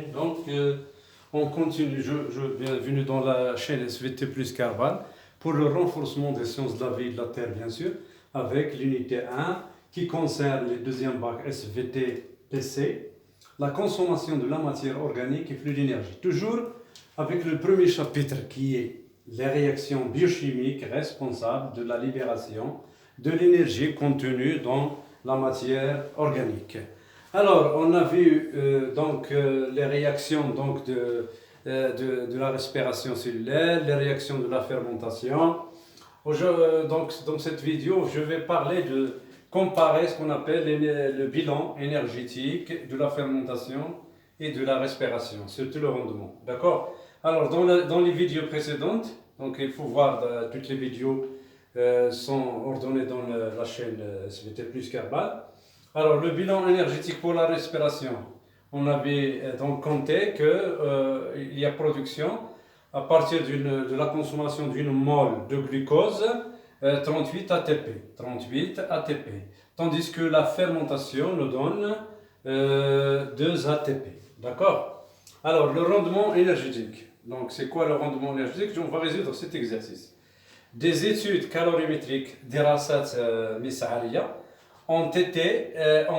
Donc, on continue. Bienvenue dans la chaîne SVT plus Carval pour le renforcement des sciences de la vie et de la Terre, bien sûr, avec l'unité 1 qui concerne les deuxièmes bacs SVT PC, la consommation de la matière organique et flux d'énergie. Toujours avec le premier chapitre qui est les réactions biochimiques responsables de la libération de l'énergie contenue dans la matière organique. Alors, on a vu les réactions de la respiration cellulaire, les réactions de la fermentation. Dans cette vidéo, je vais comparer ce qu'on appelle le bilan énergétique de la fermentation et de la respiration, surtout le rendement. D'accord? Alors, dans les vidéos précédentes, donc il faut voir toutes les vidéos sont ordonnées dans la chaîne SVT plus Carval. Alors, le bilan énergétique pour la respiration, on avait donc compté qu'il y a production à partir de la consommation d'une mole de glucose, 38 ATP. 38 ATP. Tandis que la fermentation nous donne 2 ATP. D'accord? Alors, le rendement énergétique. Donc, c'est quoi le rendement énergétique? On va résoudre cet exercice. Des études calorimétriques d'Irasat Mis'aliya ont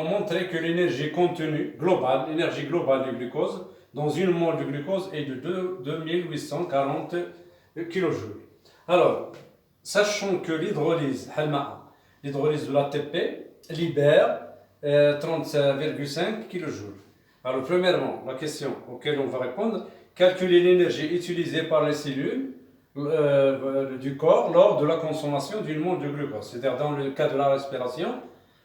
montré que l'énergie contenue globale, l'énergie globale du glucose, dans une mole de glucose est de 2840 kJ. Alors, sachant que l'hydrolyse de l'ATP libère 30,5 kJ. Alors, premièrement, la question auquel on va répondre, calculer l'énergie utilisée par les cellules du corps lors de la consommation d'une mole de glucose, c'est-à-dire dans le cas de la respiration,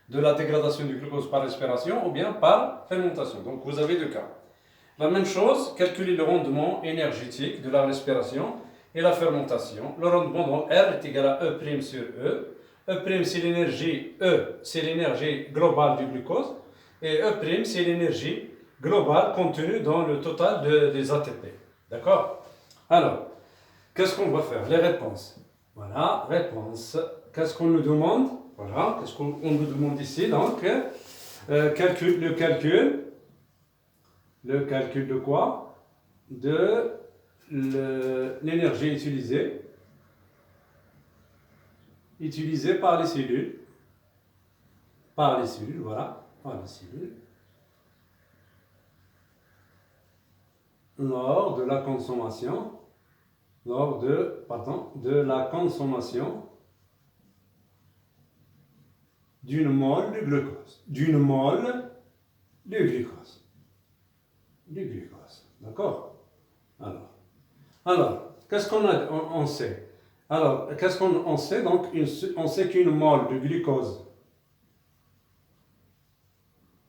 de la dégradation du glucose par respiration ou bien par fermentation. Donc vous avez deux cas. La même chose, calculer le rendement énergétique de la respiration et la fermentation. Le rendement, donc R est égal à E' sur E. E' c'est l'énergie, E c'est l'énergie globale du glucose et E' c'est l'énergie globale contenue dans le total des ATP. D'accord? Alors, qu'est-ce qu'on va faire? Les réponses. Voilà, réponse. Qu'est-ce qu'on nous demande? Voilà, qu'est-ce qu'on nous demande ici? Donc, le calcul de quoi? De l'énergie utilisée par les cellules. Voilà, par les cellules. Lors de la consommation d'une mole de glucose. Du glucose. D'accord? Alors, qu'est-ce qu'on sait? Alors, qu'est-ce qu'on sait? Donc, on sait qu'une mole de glucose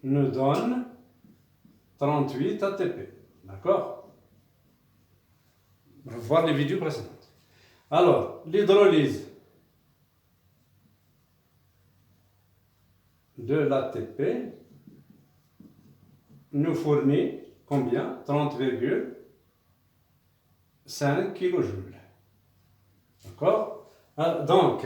nous donne 38 ATP. D'accord? On va voir les vidéos précédentes. Alors, l'hydrolyse de l'ATP nous fournit combien? 30,5 kJ. D'accord? Donc,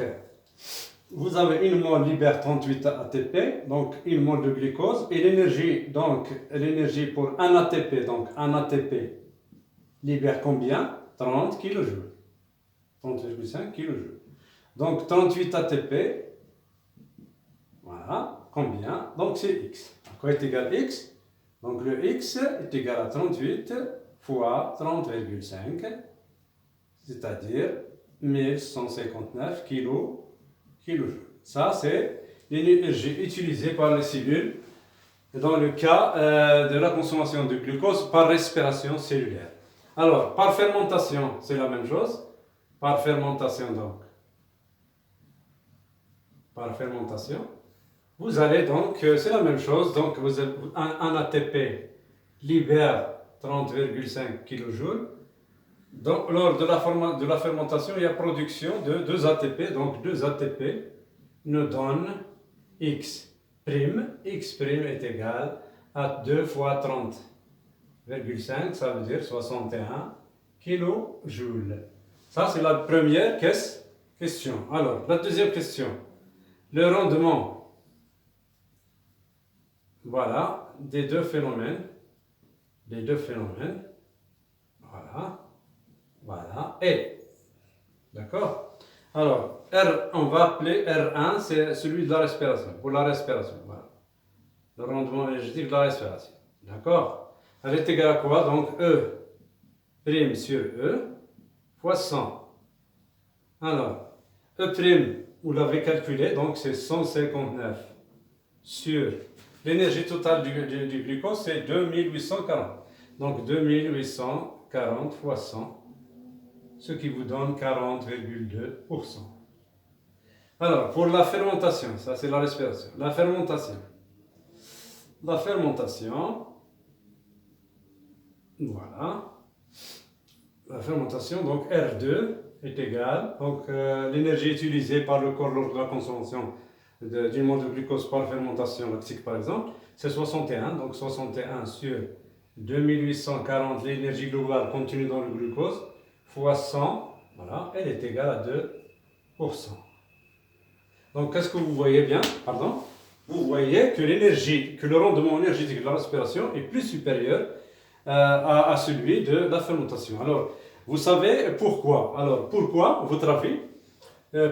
vous avez une mole libère 38 ATP, donc une mole de glucose, et l'énergie pour un ATP, donc un ATP libère combien? 30 kJ. 30,5 kJ. Donc 38 ATP, voilà, combien? Donc c'est X. À quoi est égal X? Donc le X est égal à 38 fois 30,5, c'est-à-dire 1159 kJ. Ça, c'est l'énergie utilisée par les cellules dans le cas de la consommation de glucose par respiration cellulaire. Alors, par fermentation, c'est la même chose. Par fermentation, donc. Par fermentation. Vous allez donc, c'est la même chose. Donc, un ATP libère 30,5 kJ. Donc, lors de la fermentation, il y a production de 2 ATP. Donc, 2 ATP nous donnent X'. X' est égal à 2 fois 30,5, ça veut dire 61 kJ. Ça, c'est la première question. Alors, la deuxième question. Le rendement, voilà, des deux phénomènes les deux phénomènes. Voilà. Voilà. Et, d'accord? Alors, R, on va appeler R1, c'est celui de la respiration, pour la respiration. Voilà. Le rendement énergétique de la respiration. D'accord? Elle est égale à quoi? Donc, E prime sur E fois 100. Alors, E prime, vous l'avez calculé, donc c'est 159 sur l'énergie totale du glucose, c'est 2840. Donc 2840 fois 100, ce qui vous donne 40,2%. Alors, pour la fermentation, ça c'est la respiration. La fermentation, voilà. La fermentation, donc R2 est égale, donc l'énergie utilisée par le corps lors de la consommation d'une mole de glucose par fermentation lactique par exemple, c'est 61, donc 61 sur 2840, l'énergie globale contenue dans le glucose, fois 100, voilà, elle est égale à 2%. Donc qu'est-ce que vous voyez bien? Pardon? Vous voyez que l'énergie, que le rendement énergétique de la respiration est plus supérieur à celui de la fermentation. Alors, vous savez pourquoi? Alors, pourquoi, votre avis?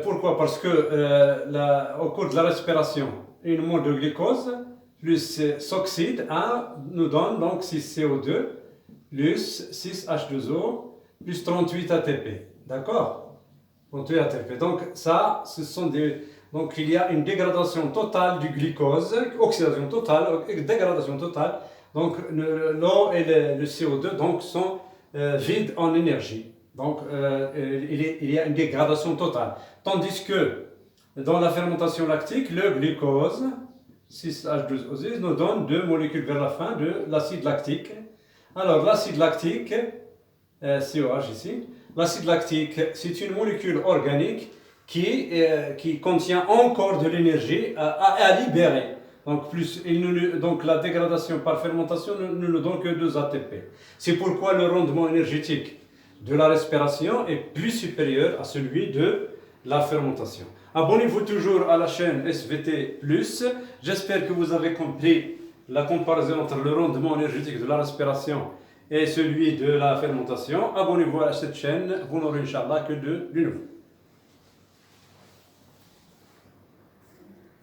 Pourquoi? Parce que au cours de la respiration, une mole de glucose plus s'oxyde nous donne donc 6 CO2 plus 6 H2O plus 38 ATP. D'accord? 38 ATP. Donc, ça, ce sont des... Donc, il y a une dégradation totale du glucose, oxydation totale, dégradation totale. Donc, l'eau et le CO2 donc, sont vides en énergie. Donc, il y a une dégradation totale. Tandis que dans la fermentation lactique, le glucose, 6H12O6, nous donne deux molécules vers la fin de l'acide lactique. Alors, l'acide lactique, COH ici, l'acide lactique, c'est une molécule organique qui contient encore de l'énergie à libérer. Donc, la dégradation par fermentation ne nous donne que 2 ATP. C'est pourquoi le rendement énergétique de la respiration est plus supérieur à celui de la fermentation. Abonnez-vous toujours à la chaîne SVT+. J'espère que vous avez compris la comparaison entre le rendement énergétique de la respiration et celui de la fermentation. Abonnez-vous à cette chaîne, vous n'aurez Inch'Allah que du nouveau.